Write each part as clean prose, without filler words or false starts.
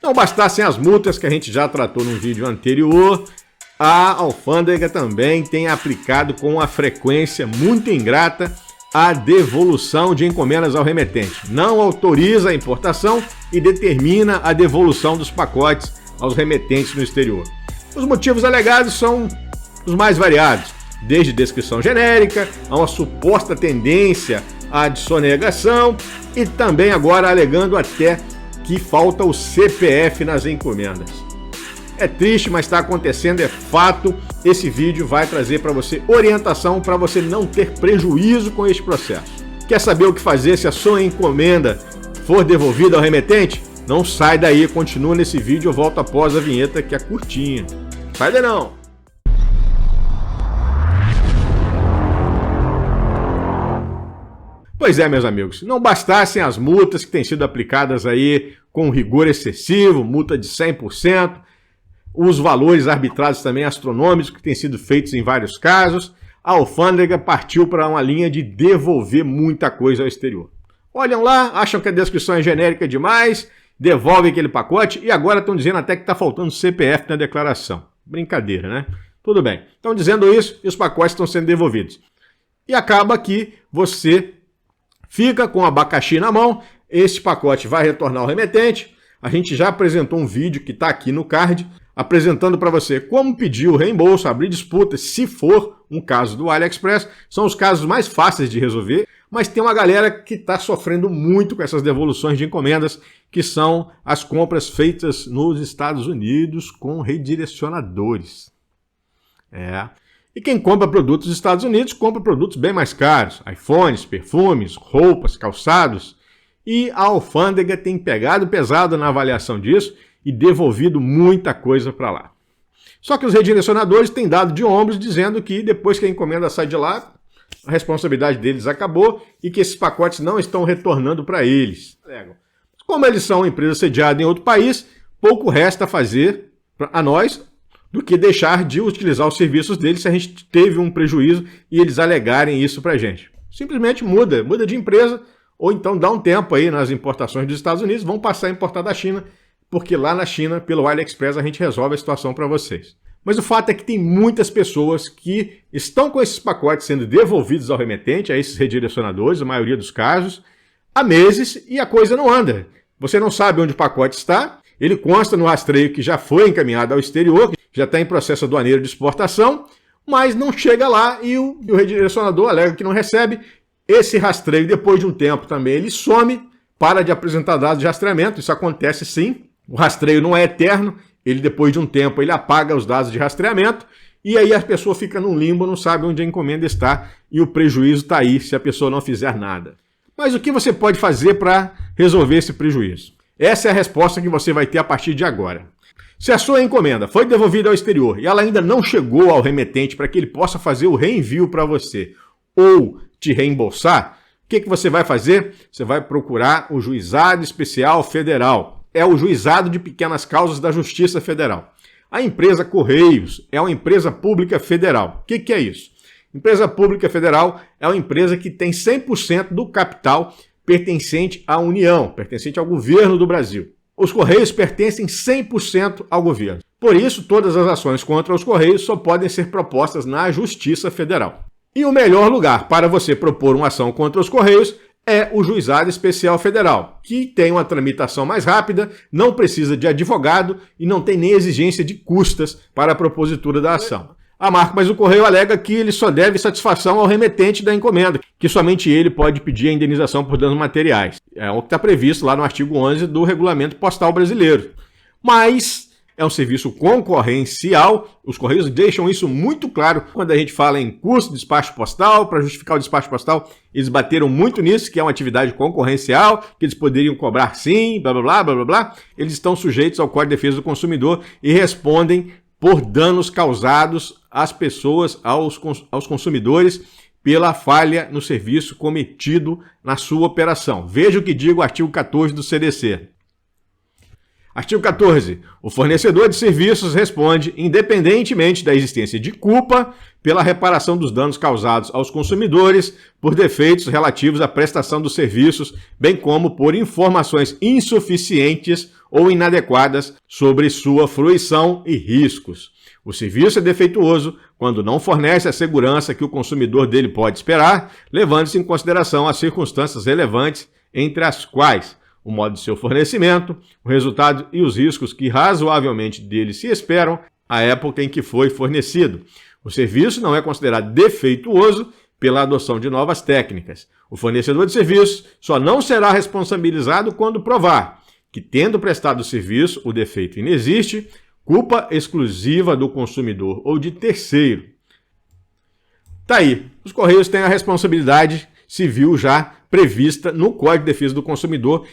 Não bastassem as multas que a gente já tratou no vídeo anterior, a alfândega também tem aplicado com uma frequência muito ingrata a devolução de encomendas ao remetente. Não autoriza a importação e determina a devolução dos pacotes aos remetentes no exterior. Os motivos alegados são os mais variados, desde descrição genérica, a uma suposta tendência à sonegação e também agora alegando até que falta o CPF nas encomendas. É triste, mas está acontecendo, é fato. Esse vídeo vai trazer para você orientação para você não ter prejuízo com este processo. Quer saber o que fazer se a sua encomenda for devolvida ao remetente? Não sai daí, continua nesse vídeo, eu volto após a vinheta que é curtinha. Sai daí não! Pois é, meus amigos, não bastassem as multas que têm sido aplicadas aí com rigor excessivo, multa de 100%, os valores arbitrados também astronômicos que têm sido feitos em vários casos, a alfândega partiu para uma linha de devolver muita coisa ao exterior. Olham lá, acham que a descrição é genérica demais, devolvem aquele pacote e agora estão dizendo até que está faltando CPF na declaração. Brincadeira, né? Tudo bem. Estão dizendo isso e os pacotes estão sendo devolvidos. E acaba que você fica com o abacaxi na mão, esse pacote vai retornar ao remetente. A gente já apresentou um vídeo que está aqui no card, apresentando para você como pedir o reembolso, abrir disputas, se for um caso do AliExpress. São os casos mais fáceis de resolver, mas tem uma galera que está sofrendo muito com essas devoluções de encomendas, que são as compras feitas nos Estados Unidos com redirecionadores. E quem compra produtos dos Estados Unidos, compra produtos bem mais caros. iPhones, perfumes, roupas, calçados. E a alfândega tem pegado pesado na avaliação disso e devolvido muita coisa para lá. Só que os redirecionadores têm dado de ombros dizendo que depois que a encomenda sai de lá, a responsabilidade deles acabou e que esses pacotes não estão retornando para eles. Como eles são uma empresa sediada em outro país, pouco resta fazer a nós do que deixar de utilizar os serviços deles se a gente teve um prejuízo e eles alegarem isso para a gente. Simplesmente muda de empresa ou então dá um tempo aí nas importações dos Estados Unidos, vão passar a importar da China, porque lá na China, pelo AliExpress, a gente resolve a situação para vocês. Mas o fato é que tem muitas pessoas que estão com esses pacotes sendo devolvidos ao remetente, a esses redirecionadores, a maioria dos casos, há meses e a coisa não anda. Você não sabe onde o pacote está, ele consta no rastreio que já foi encaminhado ao exterior, que já está em processo aduaneiro de exportação, mas não chega lá e o redirecionador alega que não recebe. Esse rastreio, depois de um tempo também, ele some, para de apresentar dados de rastreamento, isso acontece sim. O rastreio não é eterno, ele depois de um tempo ele apaga os dados de rastreamento e aí a pessoa fica num limbo, não sabe onde a encomenda está e o prejuízo está aí se a pessoa não fizer nada. Mas o que você pode fazer para resolver esse prejuízo? Essa é a resposta que você vai ter a partir de agora. Se a sua encomenda foi devolvida ao exterior e ela ainda não chegou ao remetente para que ele possa fazer o reenvio para você ou te reembolsar, o que você vai fazer? Você vai procurar o Juizado Especial Federal. É o Juizado de Pequenas Causas da Justiça Federal. A empresa Correios é uma empresa pública federal. O que é isso? Empresa pública federal é uma empresa que tem 100% do capital pertencente à União, pertencente ao governo do Brasil. Os Correios pertencem 100% ao governo. Por isso, todas as ações contra os Correios só podem ser propostas na Justiça Federal. E o melhor lugar para você propor uma ação contra os Correios é o Juizado Especial Federal, que tem uma tramitação mais rápida, não precisa de advogado e não tem nem exigência de custas para a propositura da ação. Mas o Correio alega que ele só deve satisfação ao remetente da encomenda, que somente ele pode pedir a indenização por danos materiais. É o que está previsto lá no artigo 11 do Regulamento Postal Brasileiro. Mas é um serviço concorrencial, os Correios deixam isso muito claro quando a gente fala em custo de despacho postal. Para justificar o despacho postal, eles bateram muito nisso, que é uma atividade concorrencial, que eles poderiam cobrar sim, blá blá blá blá blá blá. Eles estão sujeitos ao Código de Defesa do Consumidor e respondem por danos causados às pessoas, aos consumidores, pela falha no serviço cometido na sua operação. Veja o que diz o artigo 14 do CDC. Artigo 14. O fornecedor de serviços responde, independentemente da existência de culpa, pela reparação dos danos causados aos consumidores por defeitos relativos à prestação dos serviços, bem como por informações insuficientes ou inadequadas sobre sua fruição e riscos. O serviço é defeituoso quando não fornece a segurança que o consumidor dele pode esperar, levando-se em consideração as circunstâncias relevantes, entre as quais o modo de seu fornecimento, o resultado e os riscos que razoavelmente dele se esperam, à época em que foi fornecido. O serviço não é considerado defeituoso pela adoção de novas técnicas. O fornecedor de serviços só não será responsabilizado quando provar que, tendo prestado o serviço, o defeito inexiste, culpa exclusiva do consumidor ou de terceiro. Tá aí, os Correios têm a responsabilidade civil já prevista no Código de Defesa do Consumidor,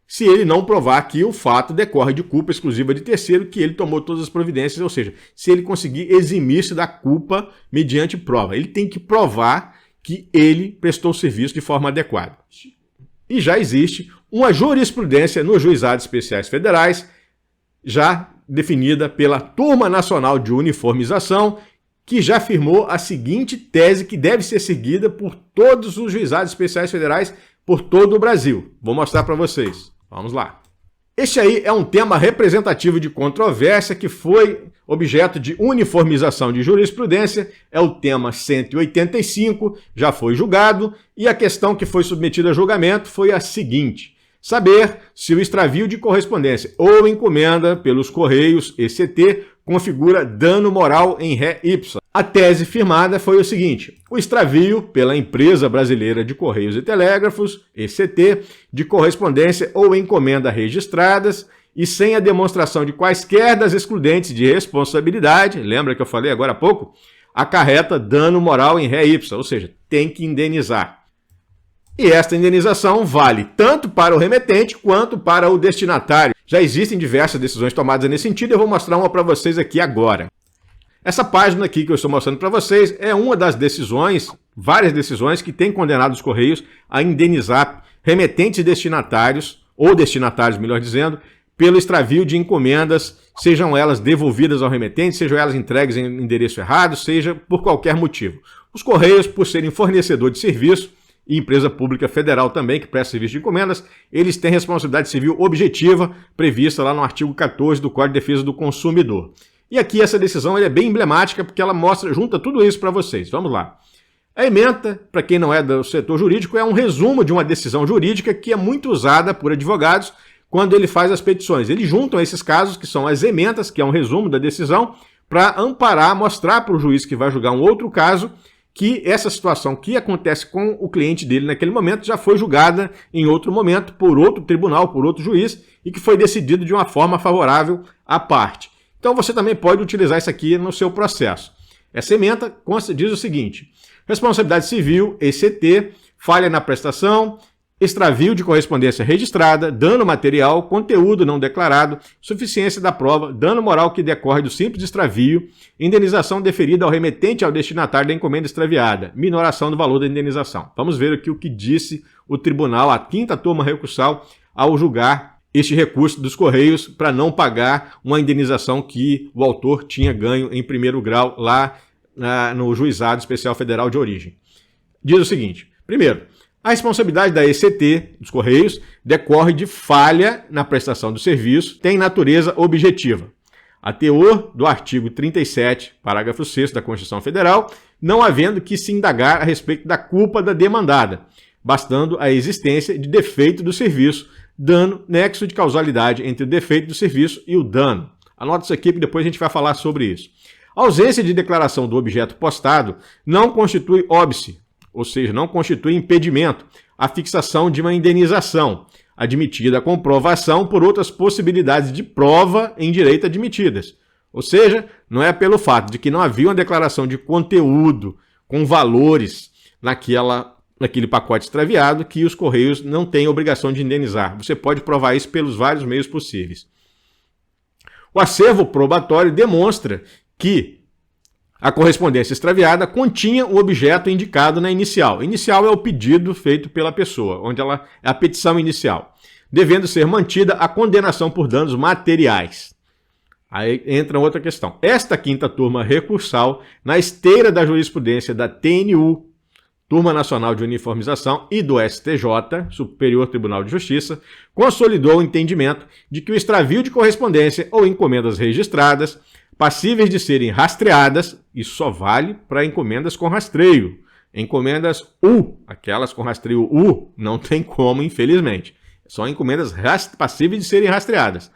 se ele não provar que o fato decorre de culpa exclusiva de terceiro, que ele tomou todas as providências, ou seja, se ele conseguir eximir-se da culpa mediante prova. Ele tem que provar que ele prestou o serviço de forma adequada. E já existe uma jurisprudência nos juizados especiais federais, já definida pela Turma Nacional de Uniformização, que já afirmou a seguinte tese que deve ser seguida por todos os juizados especiais federais por todo o Brasil. Vou mostrar para vocês. Vamos lá. Este aí é um tema representativo de controvérsia que foi objeto de uniformização de jurisprudência, é o tema 185, já foi julgado, e a questão que foi submetida a julgamento foi a seguinte: saber se o extravio de correspondência ou encomenda pelos Correios, ECT, configura dano moral em ré ipsa. A tese firmada foi o seguinte: o extravio pela Empresa Brasileira de Correios e Telégrafos, ECT, de correspondência ou encomenda registradas e sem a demonstração de quaisquer das excludentes de responsabilidade, lembra que eu falei agora há pouco, acarreta dano moral em ré ipsa, ou seja, tem que indenizar. E esta indenização vale tanto para o remetente quanto para o destinatário. Já existem diversas decisões tomadas nesse sentido, eu vou mostrar uma para vocês aqui agora. Essa página aqui que eu estou mostrando para vocês é uma das decisões, várias decisões que têm condenado os Correios a indenizar remetentes e destinatários, ou destinatários, melhor dizendo, pelo extravio de encomendas, sejam elas devolvidas ao remetente, sejam elas entregues em endereço errado, seja por qualquer motivo. Os Correios, por serem fornecedor de serviço, e empresa pública federal também, que presta serviço de encomendas, eles têm responsabilidade civil objetiva, prevista lá no artigo 14 do Código de Defesa do Consumidor. E aqui essa decisão é bem emblemática, porque ela junta tudo isso para vocês. Vamos lá. A ementa, para quem não é do setor jurídico, é um resumo de uma decisão jurídica que é muito usada por advogados quando ele faz as petições. Eles juntam esses casos, que são as ementas, que é um resumo da decisão, para amparar, mostrar para o juiz que vai julgar um outro caso, que essa situação que acontece com o cliente dele naquele momento já foi julgada em outro momento por outro tribunal, por outro juiz, e que foi decidido de uma forma favorável à parte. Então você também pode utilizar isso aqui no seu processo. Essa ementa diz o seguinte: responsabilidade civil, ECT, falha na prestação, extravio de correspondência registrada, dano material, conteúdo não declarado, suficiência da prova, dano moral que decorre do simples extravio, indenização deferida ao remetente ao destinatário da encomenda extraviada, minoração do valor da indenização. Vamos ver aqui o que disse o tribunal, a 5ª turma recursal, ao julgar este recurso dos Correios para não pagar uma indenização que o autor tinha ganho em primeiro grau lá no Juizado Especial Federal de Origem. Diz o seguinte: primeiro, a responsabilidade da ECT, dos Correios, decorre de falha na prestação do serviço, tem natureza objetiva. A teor do artigo 37, parágrafo 6º da Constituição Federal, não havendo que se indagar a respeito da culpa da demandada, bastando a existência de defeito do serviço, dano, nexo de causalidade entre o defeito do serviço e o dano. Anota isso aqui que depois a gente vai falar sobre isso. A ausência de declaração do objeto postado não constitui óbice, ou seja, não constitui impedimento à fixação de uma indenização, admitida a comprovação por outras possibilidades de prova em direito admitidas. Ou seja, não é pelo fato de que não havia uma declaração de conteúdo com valores naquele pacote extraviado que os Correios não têm obrigação de indenizar. Você pode provar isso pelos vários meios possíveis. O acervo probatório demonstra que a correspondência extraviada continha o objeto indicado na inicial. Inicial é o pedido feito pela pessoa, onde é a petição inicial, devendo ser mantida a condenação por danos materiais. Aí entra outra questão. Esta 5ª turma recursal, na esteira da jurisprudência da TNU, Turma Nacional de Uniformização e do STJ, Superior Tribunal de Justiça, consolidou o entendimento de que o extravio de correspondência ou encomendas registradas, passíveis de serem rastreadas, isso só vale para encomendas com rastreio. Encomendas U, aquelas com rastreio U, não tem como, infelizmente. São encomendas passíveis de serem rastreadas.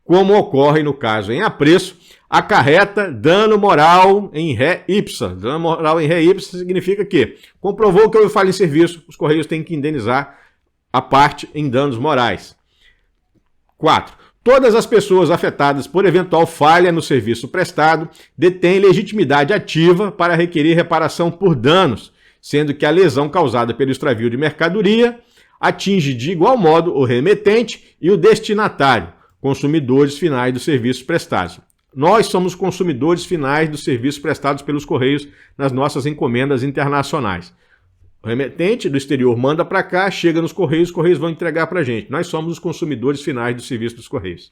Como ocorre no caso em apreço, acarreta dano moral em ré ipsa. Dano moral em ré ipsa significa que comprovou que houve falha em serviço, os Correios têm que indenizar a parte em danos morais. 4. Todas as pessoas afetadas por eventual falha no serviço prestado detêm legitimidade ativa para requerer reparação por danos, sendo que a lesão causada pelo extravio de mercadoria atinge de igual modo o remetente e o destinatário, consumidores finais dos serviços prestados. Nós somos consumidores finais dos serviços prestados pelos Correios nas nossas encomendas internacionais. O remetente do exterior manda para cá, chega nos Correios, os Correios vão entregar para a gente. Nós somos os consumidores finais do serviço dos Correios.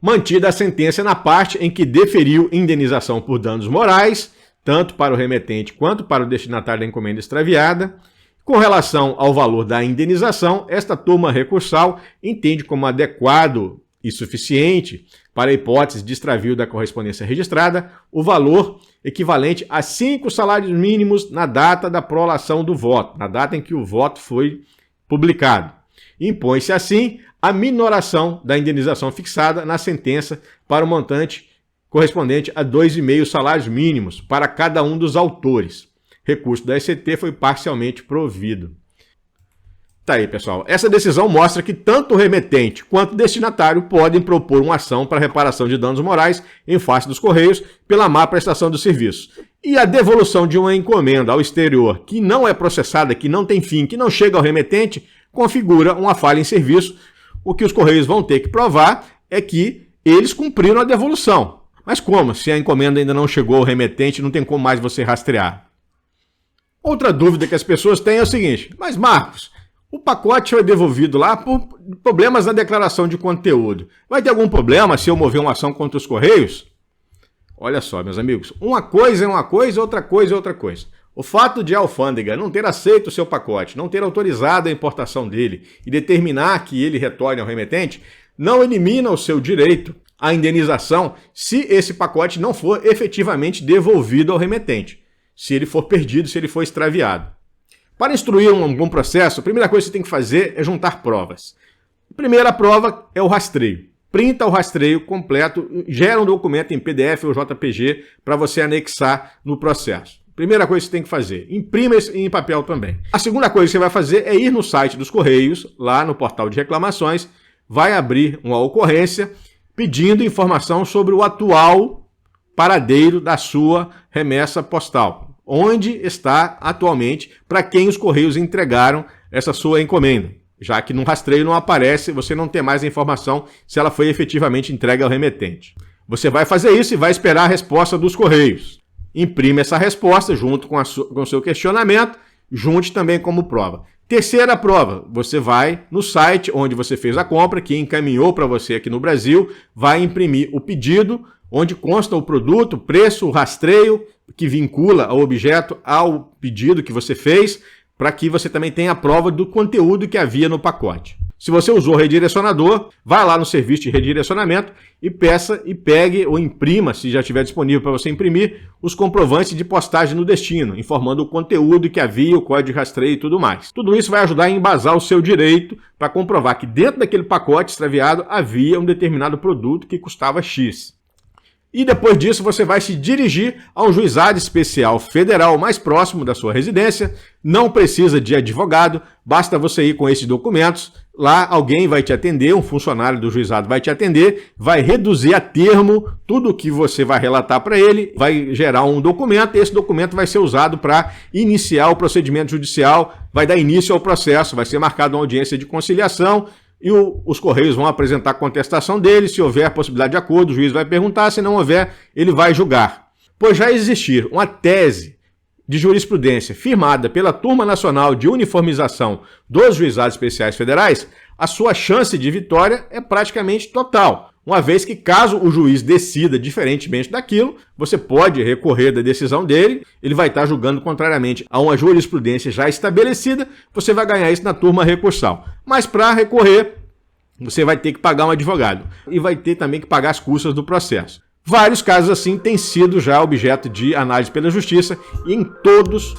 Mantida a sentença na parte em que deferiu indenização por danos morais, tanto para o remetente quanto para o destinatário da encomenda extraviada. Com relação ao valor da indenização, esta turma recursal entende como adequado e suficiente para a hipótese de extravio da correspondência registrada o valor equivalente a 5 salários mínimos na data da prolação do voto, na data em que o voto foi publicado. Impõe-se assim a minoração da indenização fixada na sentença para o montante correspondente a 2,5 salários mínimos para cada um dos autores. Recurso da ECT foi parcialmente provido. Tá aí, pessoal. Essa decisão mostra que tanto o remetente quanto o destinatário podem propor uma ação para reparação de danos morais em face dos Correios pela má prestação do serviço. E a devolução de uma encomenda ao exterior que não é processada, que não tem fim, que não chega ao remetente, configura uma falha em serviço. O que os Correios vão ter que provar é que eles cumpriram a devolução. Mas como? Se a encomenda ainda não chegou ao remetente, não tem como mais você rastrear. Outra dúvida que as pessoas têm é o seguinte: mas Marcos, o pacote foi devolvido lá por problemas na declaração de conteúdo. Vai ter algum problema se eu mover uma ação contra os Correios? Olha só, meus amigos, uma coisa é uma coisa, outra coisa é outra coisa. O fato de a alfândega não ter aceito o seu pacote, não ter autorizado a importação dele e determinar que ele retorne ao remetente, não elimina o seu direito à indenização se esse pacote não for efetivamente devolvido ao remetente, se ele for perdido, se ele for extraviado. Para instruir algum processo, a primeira coisa que você tem que fazer é juntar provas. A primeira prova é o rastreio. Printa o rastreio completo, gera um documento em PDF ou JPG para você anexar no processo. Primeira coisa que você tem que fazer, imprima em papel também. A segunda coisa que você vai fazer é ir no site dos Correios, lá no portal de reclamações, vai abrir uma ocorrência pedindo informação sobre o atual paradeiro da sua remessa postal. Onde está atualmente, para quem os Correios entregaram essa sua encomenda. Já que no rastreio não aparece, você não tem mais a informação se ela foi efetivamente entregue ao remetente. Você vai fazer isso e vai esperar a resposta dos Correios. Imprime essa resposta junto com o seu questionamento, junte também como prova. Terceira prova, você vai no site onde você fez a compra, que encaminhou para você aqui no Brasil, vai imprimir o pedido, onde consta o produto, o preço, o rastreio, que vincula o objeto ao pedido que você fez, para que você também tenha a prova do conteúdo que havia no pacote. Se você usou redirecionador, vai lá no serviço de redirecionamento e peça e pegue ou imprima, se já estiver disponível para você imprimir, os comprovantes de postagem no destino, informando o conteúdo que havia, o código de rastreio e tudo mais. Tudo isso vai ajudar a embasar o seu direito para comprovar que dentro daquele pacote extraviado havia um determinado produto que custava X. E depois disso você vai se dirigir ao juizado especial federal mais próximo da sua residência. Não precisa de advogado, basta você ir com esses documentos. Lá alguém vai te atender, um funcionário do juizado vai te atender, vai reduzir a termo tudo o que você vai relatar para ele, vai gerar um documento e esse documento vai ser usado para iniciar o procedimento judicial, vai dar início ao processo, vai ser marcada uma audiência de conciliação. E os Correios vão apresentar a contestação dele, se houver possibilidade de acordo, o juiz vai perguntar, se não houver, ele vai julgar. Por já existir uma tese de jurisprudência firmada pela Turma Nacional de Uniformização dos Juizados Especiais Federais, a sua chance de vitória é praticamente total, Uma vez que, caso o juiz decida diferentemente daquilo, você pode recorrer da decisão dele, ele vai estar julgando contrariamente a uma jurisprudência já estabelecida, você vai ganhar isso na turma recursal. Mas para recorrer, você vai ter que pagar um advogado e vai ter também que pagar as custas do processo. Vários casos assim têm sido já objeto de análise pela justiça e em todos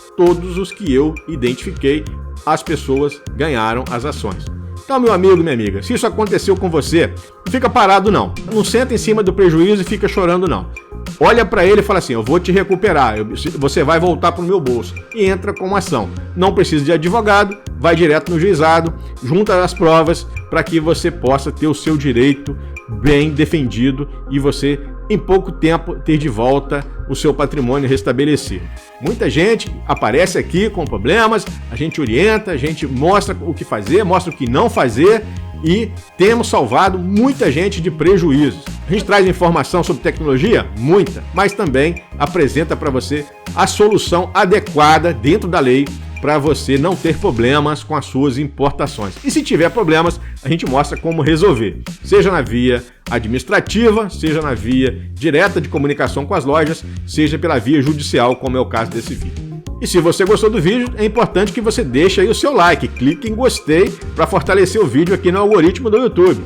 os que eu identifiquei, as pessoas ganharam as ações. Então, meu amigo, minha amiga, se isso aconteceu com você, não fica parado não. Não senta em cima do prejuízo e fica chorando não. Olha para ele e fala assim, eu vou te recuperar, você vai voltar para o meu bolso. E entra com uma ação. Não precisa de advogado, vai direto no juizado, junta as provas para que você possa ter o seu direito bem defendido e você, em pouco tempo, ter de volta o seu patrimônio restabelecido. Muita gente aparece aqui com problemas, a gente orienta, a gente mostra o que fazer, mostra o que não fazer e temos salvado muita gente de prejuízos. A gente traz informação sobre tecnologia? Muita, mas também apresenta para você a solução adequada dentro da lei para você não ter problemas com as suas importações. E se tiver problemas, a gente mostra como resolver, seja na via administrativa, seja na via direta de comunicação com as lojas, seja pela via judicial, como é o caso desse vídeo. E se você gostou do vídeo, é importante que você deixe aí o seu like, clique em gostei para fortalecer o vídeo aqui no algoritmo do YouTube.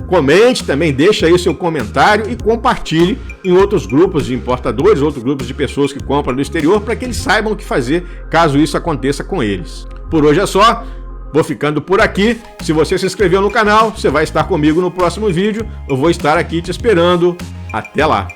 Comente também, deixa aí o seu comentário e compartilhe em outros grupos de importadores, outros grupos de pessoas que compram do exterior, para que eles saibam o que fazer caso isso aconteça com eles. Por hoje é só, vou ficando por aqui. Se você se inscreveu no canal, você vai estar comigo no próximo vídeo. Eu vou estar aqui te esperando. Até lá!